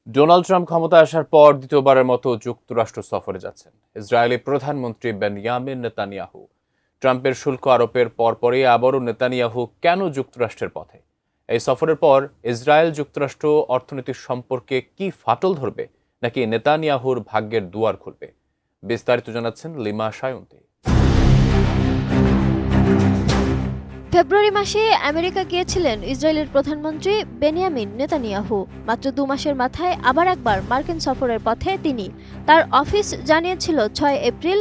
Donald Trump ক্ষমতায় আসার পর দ্বিতীয়বারের মতো যুক্তরাষ্ট্র সফরে যাচ্ছেন ইসরায়েলি প্রধানমন্ত্রী বেনিয়ামিন নেতানিয়াহু। ট্রাম্পের শুল্ক আরোপের পরপরই আবারও নেতানিয়াহু কেন যুক্তরাষ্ট্রের পথে? এই সফরের পর ইসরায়েল যুক্তরাষ্ট্র অর্থনৈতিক সম্পর্কে কি ফাটল ধরবে, নাকি নেতানিয়াহুর ভাগ্যের দুয়ার খুলবে? বিস্তারিত জানাচ্ছেন লিমা সায়ন্তী। ফেব্রুয়ারি মাসে আমেরিকা গিয়েছিলেন ইসরায়েলের প্রধানমন্ত্রী বেনিয়ামিন নেতানিয়াহু। মাত্র 2 মাসের মাথায় আবার একবার মার্কিন সফরের পথে তিনি। তার অফিস জানিয়েছিল 6 এপ্রিল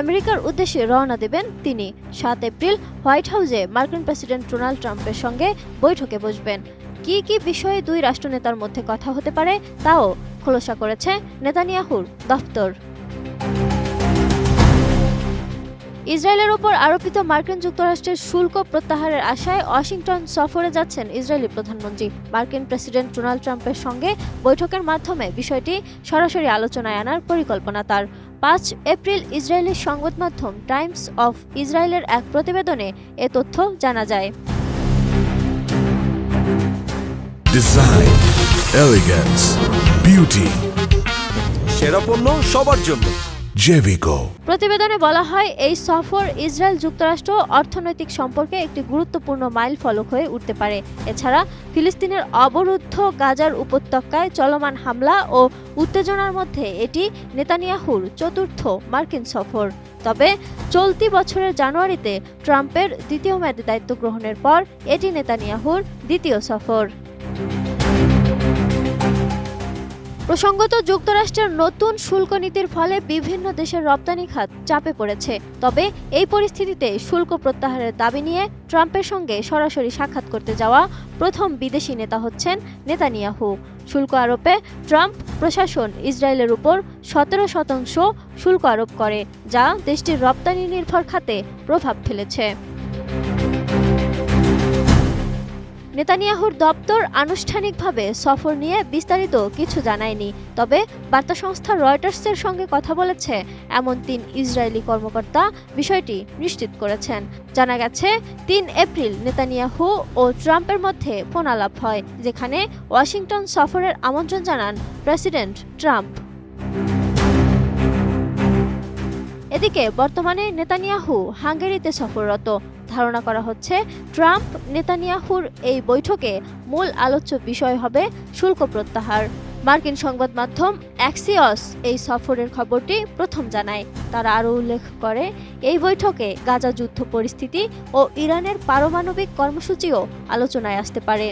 আমেরিকার উদ্দেশ্যে রওনা দেবেন তিনি। 7 এপ্রিল হোয়াইট হাউসে মার্কিন প্রেসিডেন্ট ডোনাল্ড ট্রাম্পের সঙ্গে বৈঠকে বসবেন। কি বিষয়ে দুই রাষ্ট্রনেতার মধ্যে কথা হতে পারে তাও খোলসা করেছে নেতানিয়াহুর দফতর। ইসরায়েলের ওপর আরোপিত মার্কিন যুক্তরাষ্ট্রের শুল্ক প্রত্যাহারের আশায় ওয়াশিংটন সফরে যাচ্ছেন ইসরায়েলি প্রধানমন্ত্রী। মার্কিন প্রেসিডেন্ট ডোনাল্ড ট্রাম্পের সঙ্গে বৈঠকের মাধ্যমে বিষয়টি সরাসরি আলোচনায় আনার পরিকল্পনা তার। 5 এপ্রিল ইসরায়েলি সংবাদ মাধ্যম টাইমস অফ ইসরায়েলের এক প্রতিবেদনে এ তথ্য জানা যায়। ডিজাইন, এলিগেন্স, বিউটি, সেরা পণ্য সবার জন্য জেভিকো। প্রতিবেদনে বলা হয়, এই সফর ইসরায়েল যুক্তরাষ্ট্র অর্থনৈতিক সম্পর্কে একটি গুরুত্বপূর্ণ মাইল ফলক হয়ে উঠতে পারে। এছাড়া ফিলিস্তিনের অবরুদ্ধ গাজার উপত্যকায় চলমান হামলা ও উত্তেজনার মধ্যে এটি নেতানিয়াহুর চতুর্থ মার্কিন সফর। তবে চলতি বছরের জানুয়ারিতে ট্রাম্পের দ্বিতীয় মেয়াদে দায়িত্ব গ্রহণের পর এটি নেতানিয়াহুর দ্বিতীয় সফর। প্রসঙ্গত, যুক্তরাষ্ট্রের নতুন শুল্ক নীতির ফলে বিভিন্ন দেশের রপ্তানি খাত চাপে পড়েছে। তবে এই পরিস্থিতিতে শুল্ক প্রত্যাহারের দাবি নিয়ে ট্রাম্পের সঙ্গে সরাসরি সাক্ষাৎ করতে যাওয়া প্রথম বিদেশি নেতা হচ্ছেন নেতানিয়াহু। শুল্ক আরোপে ট্রাম্প প্রশাসন ইসরায়েলের উপর 17% শুল্ক আরোপ করে, যা দেশটির রপ্তানি নির্ভর খাতে প্রভাব ফেলেছে। নেতানিয়াহুর দপ্তর আনুষ্ঠানিকভাবে সফর নিয়ে বিস্তারিত কিছু জানায়নি। তবে বার্তা সংস্থা রয়টার্সের সঙ্গে কথা বলেছে এমন 3 ইসরায়েলি কর্মকর্তা বিষয়টি নিশ্চিত করেছেন। জানা গেছে, 3 এপ্রিল নেতানিয়াহু ও ট্রাম্পের মধ্যে ফোন আলাপ হয়, যেখানে ওয়াশিংটন সফরের আমন্ত্রণ জানান প্রেসিডেন্ট ট্রাম্প। এদিকে বর্তমানে নেতানিয়াহু হাঙ্গেরিতে সফররত। ধারণা করা হচ্ছে, ট্রাম্প নেতানিয়াহুর এই বৈঠকে মূল আলোচ্য বিষয় হবে শুল্ক প্রত্যাহার। মার্কিন সংবাদ মাধ্যম অ্যাক্সিয়স এই সফরের খবরটি প্রথম জানায়। তারা আরও উল্লেখ করে, এই বৈঠকে গাজা যুদ্ধ পরিস্থিতি ও ইরানের পারমাণবিক কর্মসূচিও আলোচনায় আসতে পারে।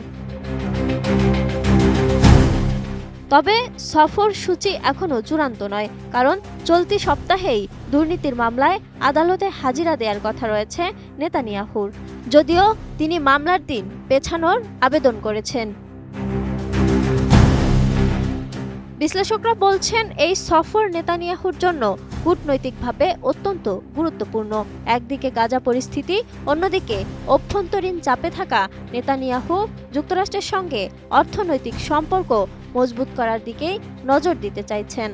তবে সফর সূচি এখনও চূড়ান্ত নয়, কারণ চলতি সপ্তাহেই দুর্নীতির মামলায় আদালতে হাজিরা দেওয়ার কথা রয়েছে নেতানিয়াহুর, যদিও তিনি মামলার দিন পেছানোর আবেদন করেছেন। বিশ্লেষকরা বলছেন, এই সফর নেতানিয়াহুর জন্য কূটনৈতিকভাবে অত্যন্ত গুরুত্বপূর্ণ। একদিকে গাজা পরিস্থিতি, অন্যদিকে অভ্যন্তরীণ চাপে থাকা নেতানিয়াহু যুক্তরাষ্ট্রের সঙ্গে অর্থনৈতিক সম্পর্ক মজবুত করার দিকেই নজর দিতে চাইছেন।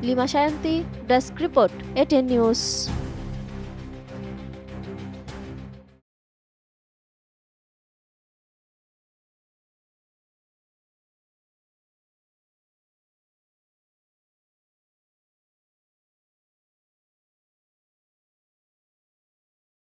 Lima Sayanti, desk report, ATN news.